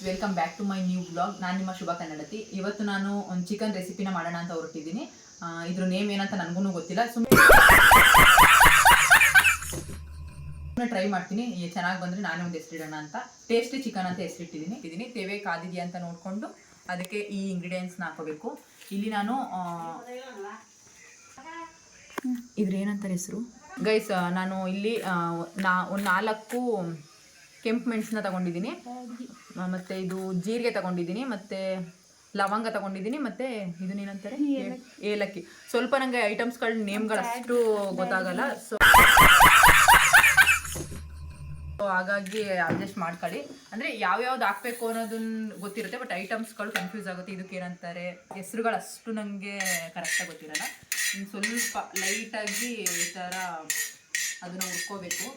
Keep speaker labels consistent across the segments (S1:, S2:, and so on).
S1: Welcome back to my new blog. ನಾನು ನಿಮ್ಮ ಶುಭ ಕನ್ನಡತಿ. ಇವತ್ತು ನಾನು ಒಂದು ಚಿಕನ್ ರೆಸಿಪಿನ ಮಾಡೋಣ ಅಂತ ಹೊರಟಿದ್ದೀನಿ. ಇದ್ರ ನೇಮ್ ಏನಂತ ನನಗೂ ಗೊತ್ತಿಲ್ಲ, ಸುಮ್ಮನೆ ಟ್ರೈ ಮಾಡ್ತೀನಿ. ಚೆನ್ನಾಗಿ ಬಂದರೆ ನಾನೇ ಒಂದು ಹೆಸರಿಡೋಣ ಅಂತ. ಟೇಸ್ಟಿ ಚಿಕನ್ ಅಂತ ಹೆಸರಿಟ್ಟಿದ್ದೀನಿ. ತೇವೆ ಕಾದಿದೆಯಾ ಅಂತ ನೋಡಿಕೊಂಡು ಅದಕ್ಕೆ ಈ ಇಂಗ್ರೀಡಿಯೆಂಟ್ಸ್ನ ಹಾಕೋಬೇಕು. ಇಲ್ಲಿ ನಾನು ಇದ್ರ ಏನಂತಾರೆ ಹೆಸರು ಗೈಸ್, ನಾನು ಇಲ್ಲಿ ಒಂದು 4 ಕೆಂಪು ಮೆಣಸನ್ನ ತಗೊಂಡಿದ್ದೀನಿ, ಮತ್ತು ಇದು ಜೀರಿಗೆ ತಗೊಂಡಿದ್ದೀನಿ, ಮತ್ತು ಲವಂಗ ತಗೊಂಡಿದ್ದೀನಿ, ಮತ್ತು ಇದನ್ನೇನಂತಾರೆ ಏಲಕ್ಕಿ. ಸ್ವಲ್ಪ ನನಗೆ ಐಟಮ್ಸ್ಗಳ ನೇಮ್ಗಳು ಅಷ್ಟು ಗೊತ್ತಾಗಲ್ಲ, ಸೊ ಹಾಗಾಗಿ ಅಡ್ಜಸ್ಟ್ ಮಾಡ್ಕೊಳ್ಳಿ. ಅಂದರೆ ಯಾವ್ಯಾವ್ದು ಹಾಕಬೇಕು ಅನ್ನೋದನ್ನ ಗೊತ್ತಿರುತ್ತೆ, ಬಟ್ ಐಟಮ್ಸ್ಗಳು ಕನ್ಫ್ಯೂಸ್ ಆಗುತ್ತೆ. ಇದಕ್ಕೆ ಏನಂತಾರೆ ಹೆಸರುಗಳು ಅಷ್ಟು ನನಗೆ ಕರೆಕ್ಟಾಗಿ ಗೊತ್ತಿರಲ್ಲ. ಸ್ವಲ್ಪ ಲೈಟಾಗಿ ಈ ಥರ ಅದನ್ನು ಹುರ್ಕೋಬೇಕು.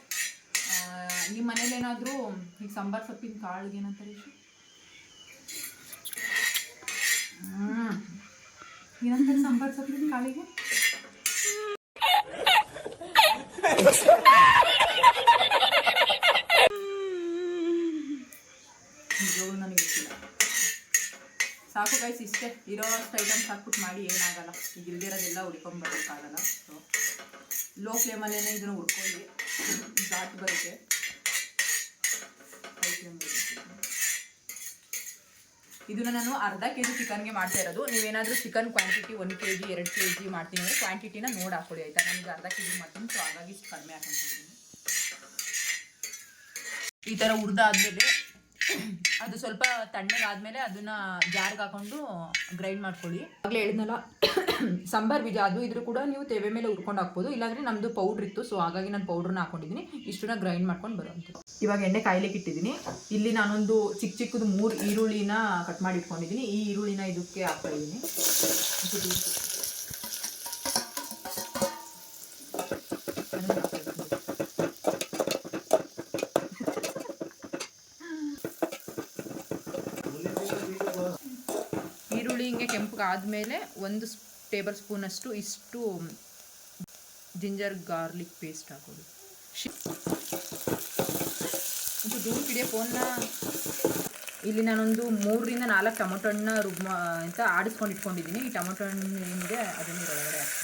S1: ನಿಮ್ಮ ಮನೇಲಿ ಏನಾದರೂ ಈಗ ಸಾಂಬಾರು ಸೊಪ್ಪಿನ ಕಾಳಿಗೆ ಏನಂತಾರೆ ಏನಂತಾರೆ ಸಾಂಬಾರು ಸೊಪ್ಪಿನ ಕಾಳಿಗೆ? ನನಗೆ ಗೊತ್ತಿಲ್ಲ. ಸಾಕು ಗೈಸ್, ಇಷ್ಟೇ. ಇರೋಷ್ಟು ಐಟಮ್ಸ್ ಹಾಕ್ಬಿಟ್ಟು ಮಾಡಿ ಏನಾಗಲ್ಲ. ಈಗ ಇಲ್ದಿರೋದೆಲ್ಲ ಹುಡ್ಕೊಂಬರೋಕ್ಕಾಗಲ್ಲ. ಸೊ ಲೋ ಫ್ಲೇಮಲ್ಲೇ ಇದನ್ನು ಹುರ್ಕೊಳ್ಳಿ, ದಾಟ್ ಬರುತ್ತೆ. ಇದನ್ನು ನಾನು ಅರ್ಧ kg ಚಿಕನ್ಗೆ ಮಾಡ್ತಾ ಇರೋದು. ನೀವೇನಾದರೂ ಚಿಕನ್ ಕ್ವಾಂಟಿಟಿ 1 kg 2 kg ಮಾಡ್ತೀನಿ ಅಂದರೆ ಕ್ವಾಂಟಿಟಿನ ನೋಡಿ ಹಾಕೊಳ್ಳಿ, ಆಯಿತಾ? ನನಗೆ ಅರ್ಧ kg ಮಾಡ್ತೀನಿ, ಸೊ ಹಾಗಾಗಿ ಇಷ್ಟು ಕಡಿಮೆ ಹಾಕೊಂಡಿದ್ದೀನಿ. ಈ ಥರ ಹುರಿದಾದ್ಮೇಲೆ ಅದು ಸ್ವಲ್ಪ ತಣ್ಣಗಾದ್ಮೇಲೆ ಅದನ್ನ ಜಾರ್ಗೆ ಹಾಕೊಂಡು ಗ್ರೈಂಡ್ ಮಾಡ್ಕೊಳ್ಳಿ. ಆಗಲೇ ಹೇಳಿದ್ನಲ್ಲ ಸಾಂಬಾರ್ ಬೀಜ, ಅದು ಇದ್ರೂ ಕೂಡ ನೀವು ತೇವೆ ಮೇಲೆ ಹುರ್ಕೊಂಡು ಹಾಕ್ಬೋದು. ಇಲ್ಲಾಂದರೆ ನಮ್ಮದು ಪೌಡ್ರ್ ಇತ್ತು, ಸೊ ಹಾಗಾಗಿ ನಾನು ಪೌಡ್ರನ್ನ ಹಾಕೊಂಡಿದ್ದೀನಿ. ಇಷ್ಟನ್ನ ಗ್ರೈಂಡ್ ಮಾಡ್ಕೊಂಡು ಬರೋಂಥ. ಇವಾಗ ಎಣ್ಣೆ ಕಾಯ್ಲಿಕ್ಕೆ ಇಟ್ಟಿದ್ದೀನಿ. ಇಲ್ಲಿ ನಾನೊಂದು ಚಿಕ್ಕದು 3 ಈರುಳ್ಳಿನ ಕಟ್ ಮಾಡಿ ಇಟ್ಕೊಂಡಿದ್ದೀನಿ. ಈ ಈರುಳ್ಳಿನ ಇದಕ್ಕೆ ಹಾಕ್ತಾ ಇದ್ದೀನಿ. ಈರುಳ್ಳಿ ಹಿಂಗೆ ಕೆಂಪಗೆ ಆದಮೇಲೆ 1 ಟೇಬಲ್ ಸ್ಪೂನಷ್ಟು ಇಷ್ಟು ಜಿಂಜರ್ ಗಾರ್ಲಿಕ್ ಪೇಸ್ಟ್ ಹಾಕೋದು. ಇದು ದೂರ ಹಿಡಿಯೋ ಫೋನ್ನ. ಇಲ್ಲಿ ನಾನೊಂದು 3ರಿಂದ 4 ಟೊಮೊಟೊ ಹಣ್ಣು ಅಂತ ಆಡಿಸ್ಕೊಂಡು ಇಟ್ಕೊಂಡಿದ್ದೀನಿ. ಈ ಟೊಮೊಟೊ ಹಣ್ಣು ಏನಿದೆ ಅದನ್ನು ಒಳಗಡೆ ಹಾಕ್ಬೇಕು.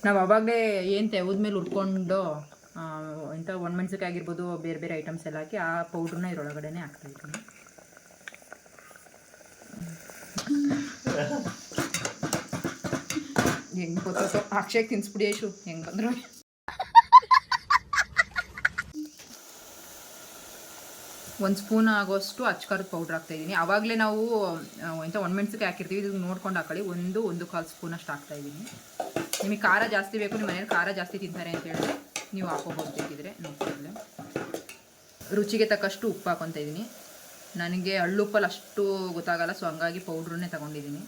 S1: ನಾವು ಅವಾಗಲೇ ಏನು ತೆಗೆದ್ಮೇಲೆ ಹುರ್ಕೊಂಡು ಇಂಥ ಒಣಮೆಣ್ಸಿಕಾಯಿ ಆಗಿರ್ಬೋದು, ಬೇರೆ ಬೇರೆ ಐಟಮ್ಸ್ ಎಲ್ಲ ಹಾಕಿ ಆ ಪೌಡ್ರನ್ನ ಇದರೊಳಗಡೆ ಹಾಕ್ತಾಯಿದ್ದೀನಿ. ಹೆಂಗೆ ಗೊತ್ತೋ ಅಕ್ಷಯ್ ತಿನ್ಸ್ಬಿಡಿ ಐಶು, ಹೆಂಗೆ ಬಂದ್ರು. ಒಂದು ಸ್ಪೂನ್ ಆಗೋಷ್ಟು ಅಚ್ಕಾರದ ಪೌಡ್ರ್ ಹಾಕ್ತಾಯಿದ್ದೀನಿ. ಆವಾಗಲೇ ನಾವು ಇಂಥ ಒಣಮೆಣ್ಸಿಕಾಯಿ ಹಾಕಿರ್ತೀವಿ, ಇದನ್ನು ನೋಡ್ಕೊಂಡು ಹಾಕೊಳ್ಳಿ. 1-1.25 ಸ್ಪೂನ್ ಅಷ್ಟು ಹಾಕ್ತಾಯಿದ್ದೀನಿ. ನಿಮಗೆ ಖಾರ ಜಾಸ್ತಿ ಬೇಕು, ನಿಮ್ಮ ಮನೇಲಿ ಖಾರ ಜಾಸ್ತಿ ತಿಂತಾರೆ ಅಂತ ಹೇಳಿದ್ರೆ ನೀವು ಹಾಕೋಬೋದು, ಬೇಕಿದ್ರೆ ನೋ ಪ್ರಾಬ್ಲಮ್. ರುಚಿಗೆ ತಕ್ಕಷ್ಟು ಉಪ್ಪು ಹಾಕ್ಕೊತಾ ಇದ್ದೀನಿ. ನನಗೆ ಹಳ್ಳುಪ್ಪಲ್ಲಿ ಅಷ್ಟು ಗೊತ್ತಾಗಲ್ಲ, ಸೊ ಹಂಗಾಗಿ ಪೌಡ್ರನ್ನೇ ತೊಗೊಂಡಿದ್ದೀನಿ.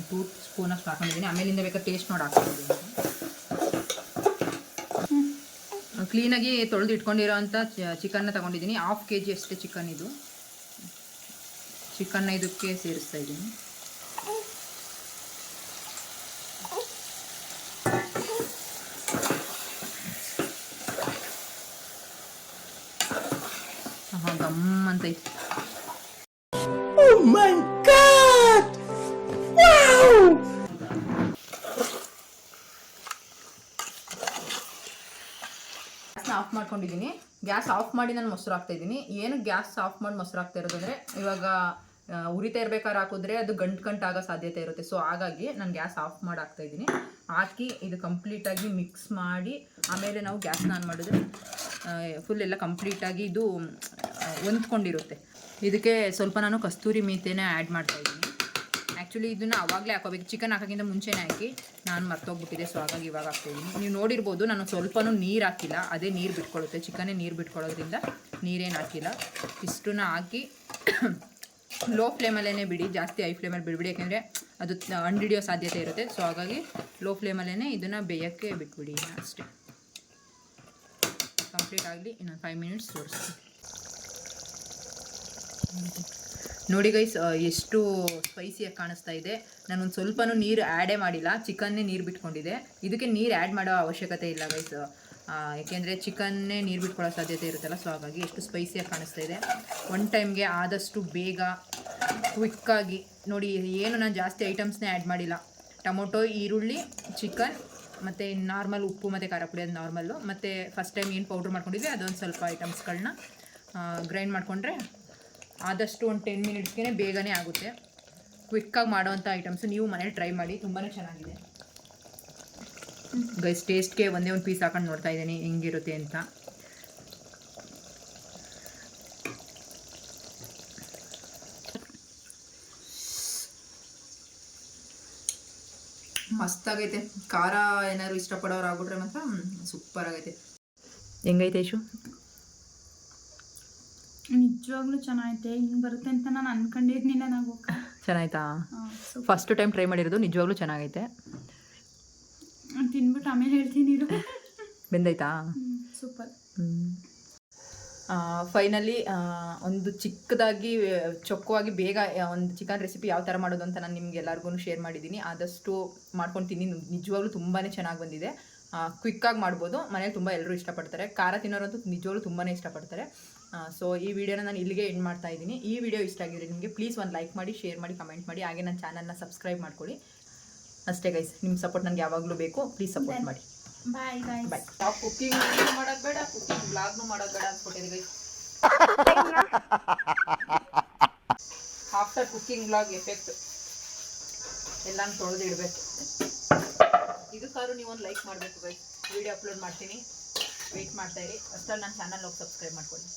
S1: 2 ಸ್ಪೂನ್ ಅಷ್ಟು ಹಾಕೊಂಡಿದ್ದೀನಿ. ಆಮೇಲಿಂದ ಬೇಕಾದ್ರೆ ಟೇಸ್ಟ್ ನೋಡಿ ಹಾಕ್ಕೊಂಡಿದ್ದೀನಿ. ಕ್ಲೀನಾಗಿ ತೊಳೆದು ಇಟ್ಕೊಂಡಿರೋ ಅಂಥ ಚಿಕನ್ನ ತೊಗೊಂಡಿದ್ದೀನಿ. 1/2 kg ಅಷ್ಟೇ ಚಿಕನ್. ಇದು ಚಿಕನ್ನ ಇದಕ್ಕೆ ಸೇರಿಸ್ತಾ ಇದ್ದೀನಿ. ಗಮ್ ಅಂತ ಇತ್ತು. ಗ್ಯಾಸ್ನ ಆಫ್ ಮಾಡ್ಕೊಂಡಿದ್ದೀನಿ. ಗ್ಯಾಸ್ ಆಫ್ ಮಾಡಿ ನಾನು ಮೊಸರು ಹಾಕ್ತಾಯಿದ್ದೀನಿ. ಏನು ಗ್ಯಾಸ್ ಆಫ್ ಮಾಡಿ ಮೊಸರು ಹಾಕ್ತಾ ಇರೋದು ಅಂದರೆ, ಇವಾಗ ಉರಿತಾ ಇರ್ಬೇಕಾದ್ರೆ ಹಾಕಿದ್ರೆ ಅದು ಗಂಟು ಆಗೋ ಸಾಧ್ಯತೆ ಇರುತ್ತೆ. ಸೊ ಹಾಗಾಗಿ ನಾನು ಗ್ಯಾಸ್ ಆಫ್ ಮಾಡಿ ಹಾಕ್ತಾಯಿದ್ದೀನಿ. ಹಾಕಿ ಇದು ಕಂಪ್ಲೀಟಾಗಿ ಮಿಕ್ಸ್ ಮಾಡಿ ಆಮೇಲೆ ನಾವು ಗ್ಯಾಸ್ನ ಆನ್ ಮಾಡಿದ್ರೆ ಫುಲ್ ಎಲ್ಲ ಕಂಪ್ಲೀಟಾಗಿ ಇದು ಹೊಂದ್ಕೊಂಡಿರುತ್ತೆ. ಇದಕ್ಕೆ ಸ್ವಲ್ಪ ನಾನು ಕಸ್ತೂರಿ ಮೆಂತ್ಯನ ಆ್ಯಡ್ ಮಾಡ್ತಾಯಿದ್ದೀನಿ. ಆ್ಯಕ್ಚುಲಿ ಇದನ್ನು ಆವಾಗಲೇ ಹಾಕೋಬೇಕು, ಚಿಕನ್ ಹಾಕೋಕ್ಕಿಂತ ಮುಂಚೆನೇ ಹಾಕಿ ನಾನು ಮರ್ತೋಗ್ಬಿಟ್ಟಿದೆ. ಸೊ ಹಾಗಾಗಿ ಇವಾಗ ಹಾಕ್ತಾಯಿದ್ದೀನಿ. ನೀವು ನೋಡಿರ್ಬೋದು ನಾನು ಸ್ವಲ್ಪನೂ ನೀರು ಹಾಕಿಲ್ಲ, ಅದೇ ನೀರು ಬಿಟ್ಕೊಳ್ಳುತ್ತೆ. ಚಿಕನ್ನೇ ನೀರು ಬಿಟ್ಕೊಳ್ಳೋದ್ರಿಂದ ನೀರೇನು ಹಾಕಿಲ್ಲ. ಇಷ್ಟನ್ನ ಹಾಕಿ ಲೋ ಫ್ಲೇಮಲ್ಲೇ ಬಿಡಿ, ಜಾಸ್ತಿ ಹೈ ಫ್ಲೇಮಲ್ಲಿ ಬಿಡ್ಬಿಡಿ, ಯಾಕೆಂದರೆ ಅದು ಹಿಡಿಯೋ ಸಾಧ್ಯತೆ ಇರುತ್ತೆ. ಸೊ ಹಾಗಾಗಿ ಲೋ ಫ್ಲೇಮಲ್ಲೇ ಇದನ್ನು ಬೇಯೋಕ್ಕೆ ಬಿಟ್ಬಿಡಿ ಅಷ್ಟೇ. ಕಂಪ್ಲೀಟ್ ಆಗಲಿ ಇನ್ನೊಂದು 5 ಮಿನಿಟ್ಸ್ ತೋರಿಸ್ತೀನಿ. ನೋಡಿ ಗೈಸ್ ಎಷ್ಟು ಸ್ಪೈಸಿಯಾಗಿ ಕಾಣಿಸ್ತಾ ಇದೆ. ನಾನು ಒಂದು ಸ್ವಲ್ಪನೂ ನೀರು ಆ್ಯಡೇ ಮಾಡಿಲ್ಲ, ಚಿಕನ್ನೇ ನೀರು ಬಿಟ್ಕೊಂಡಿದೆ. ಇದಕ್ಕೆ ನೀರು ಆ್ಯಡ್ ಮಾಡೋ ಅವಶ್ಯಕತೆ ಇಲ್ಲ ಗೈಸ್, ಏಕೆಂದರೆ ಚಿಕನ್ನೇ ನೀರು ಬಿಟ್ಕೊಳ್ಳೋ ಸಾಧ್ಯತೆ ಇರುತ್ತಲ್ಲ. ಸೊ ಹಾಗಾಗಿ ಎಷ್ಟು ಸ್ಪೈಸಿಯಾಗಿ ಕಾಣಿಸ್ತಾ ಇದೆ. ಒನ್ ಟೈಮ್ಗೆ ಆದಷ್ಟು ಬೇಗ ಕ್ವಿಕ್ಕಾಗಿ ನೋಡಿ. ಏನು ನಾನು ಜಾಸ್ತಿ ಐಟಮ್ಸ್ನೇ ಆ್ಯಡ್ ಮಾಡಿಲ್ಲ. ಟೊಮೊಟೊ, ಈರುಳ್ಳಿ, ಚಿಕನ್ ಮತ್ತು ನಾರ್ಮಲ್ ಉಪ್ಪು ಮತ್ತು ಖಾರ ಪುಡಿ, ಅದು ನಾರ್ಮಲ್ಲು. ಮತ್ತು ಫಸ್ಟ್ ಟೈಮ್ ಏನು ಪೌಡ್ರ್ ಮಾಡ್ಕೊಂಡಿದ್ವಿ ಅದೊಂದು ಸ್ವಲ್ಪ ಐಟಮ್ಸ್ಗಳನ್ನ ಗ್ರೈಂಡ್ ಮಾಡಿಕೊಂಡ್ರೆ ಆದಷ್ಟು ಒಂದು 10 ಮಿನಿಟ್ಸ್ಗೆ ಬೇಗನೆ ಆಗುತ್ತೆ. ಕ್ವಿಕ್ಕಾಗಿ ಮಾಡೋವಂಥ ಐಟಮ್ಸು ನೀವು ಮನೇಲಿ ಟ್ರೈ ಮಾಡಿ, ತುಂಬಾ ಚೆನ್ನಾಗಿದೆ ಗೈಸ್. ಟೇಸ್ಟ್ಗೆ ಒಂದೇ ಒಂದು ಪೀಸ್ ಹಾಕೊಂಡು ನೋಡ್ತಾ ಇದ್ದೀನಿ ಹೆಂಗಿರುತ್ತೆ ಅಂತ. ಮಸ್ತಾಗೈತೆ. ಖಾರ ಏನಾದ್ರು ಇಷ್ಟಪಡೋರು ಆಗ್ಬಿಟ್ರೆ ಮಾತ್ರ ಸೂಪರ್ ಆಗೈತೆ. ಹೆಂಗೈತೆ ಇಶು?
S2: ನಿಜವಾಗ್ಲೂ ಚೆನ್ನಾಗೈತೆ. ಹಿಂಗೆ ಬರುತ್ತೆ ಅಂತ ನಾನು ಅನ್ಕೊಂಡಿರ್ಲಿಲ್ಲ. ನಾವು
S1: ಚೆನ್ನಾಯ್ತಾ? ಫಸ್ಟ್ ಟೈಮ್ ಟ್ರೈ ಮಾಡಿರೋದು, ನಿಜವಾಗ್ಲೂ ಚೆನ್ನಾಗೈತೆ.
S2: ತಿನ್ಬಿಟ್ಟು ಆಮೇಲೆ ಹೇಳ್ತೀನಿ.
S1: ಬೆಂದೈತಾ?
S2: ಸೂಪರ್.
S1: ಫೈನಲಿ ಒಂದು ಚಿಕ್ಕದಾಗಿ ಚೊಕ್ಕವಾಗಿ ಬೇಗ ಒಂದು ಚಿಕನ್ ರೆಸಿಪಿ ಯಾವ ಥರ ಮಾಡೋದು ಅಂತ ನಾನು ನಿಮ್ಗೆ ಎಲ್ಲರಿಗೂ ಶೇರ್ ಮಾಡಿದ್ದೀನಿ. ಆದಷ್ಟು ಮಾಡ್ಕೊಂಡು ತಿನ್ನಿ, ನಿಜವಾಗ್ಲೂ ತುಂಬಾ ಚೆನ್ನಾಗಿ ಬಂದಿದೆ. ಕ್ವಿಕ್ಕಾಗಿ ಮಾಡ್ಬೋದು, ಮನೇಲಿ ತುಂಬ ಎಲ್ಲರೂ ಇಷ್ಟಪಡ್ತಾರೆ. ಖಾರ ತಿನ್ನೋರಂತೂ ನಿಜವಾಗ್ಲೂ ತುಂಬಾ ಇಷ್ಟಪಡ್ತಾರೆ. ಸೊ ಈ ವಿಡಿಯೋನ ನಾನು ಇಲ್ಲಿಗೆ ಎಂಡ್ ಮಾಡ್ತಾ ಇದ್ದೀನಿ. ಈ ವಿಡಿಯೋ ಇಷ್ಟ ಆಗಿದ್ರೆ ನಿಮಗೆ ಪ್ಲೀಸ್ ಒಂದು ಲೈಕ್ ಮಾಡಿ, ಶೇರ್ ಮಾಡಿ, ಕಮೆಂಟ್ ಮಾಡಿ, ಹಾಗೆ ನನ್ನ ಚಾನಲ್ನ ಸಬ್ಸ್ಕ್ರೈಬ್ ಮಾಡ್ಕೊಳ್ಳಿ. ಅಷ್ಟೇ ಗೈಸ್, ನಿಮ್ಮ ಸಪೋರ್ಟ್ ನನಗೆ ಯಾವಾಗಲೂ ಬೇಕು. ಪ್ಲೀಸ್ ಸಪೋರ್ಟ್ ಮಾಡಿ.
S2: Bye guys.
S1: ಬಾಯ್. ಕುಕಿಂಗ್ ಮಾಡೋದು ಬೇಡ, ಕುಕಿಂಗ್ ಬ್ಲಾಗ್ನು ಮಾಡೋದು ಬೇಡ ಅಂದ್ಕೊಟ್ಟಿದೆ guys. After cooking blog effect ಎಲ್ಲಾನು ತೊಳೆದು ಇಡಬೇಕು. ಇದಕ್ಕಾದ್ರೂ ನೀವು ಒಂದು ಲೈಕ್ ಮಾಡಬೇಕು ಗೈಸ್. ವಿಡಿಯೋ ಅಪ್ಲೋಡ್ ಮಾಡ್ತೀನಿ, ವೆಯ್ಟ್ ಮಾಡ್ತಾ ಇರಿ. ಅಷ್ಟರಲ್ಲಿ ನನ್ನ ಚಾನಲ್ ಹೋಗಿ ಸಬ್ಸ್ಕ್ರೈಬ್ ಮಾಡ್ಕೊಳ್ಳಿ.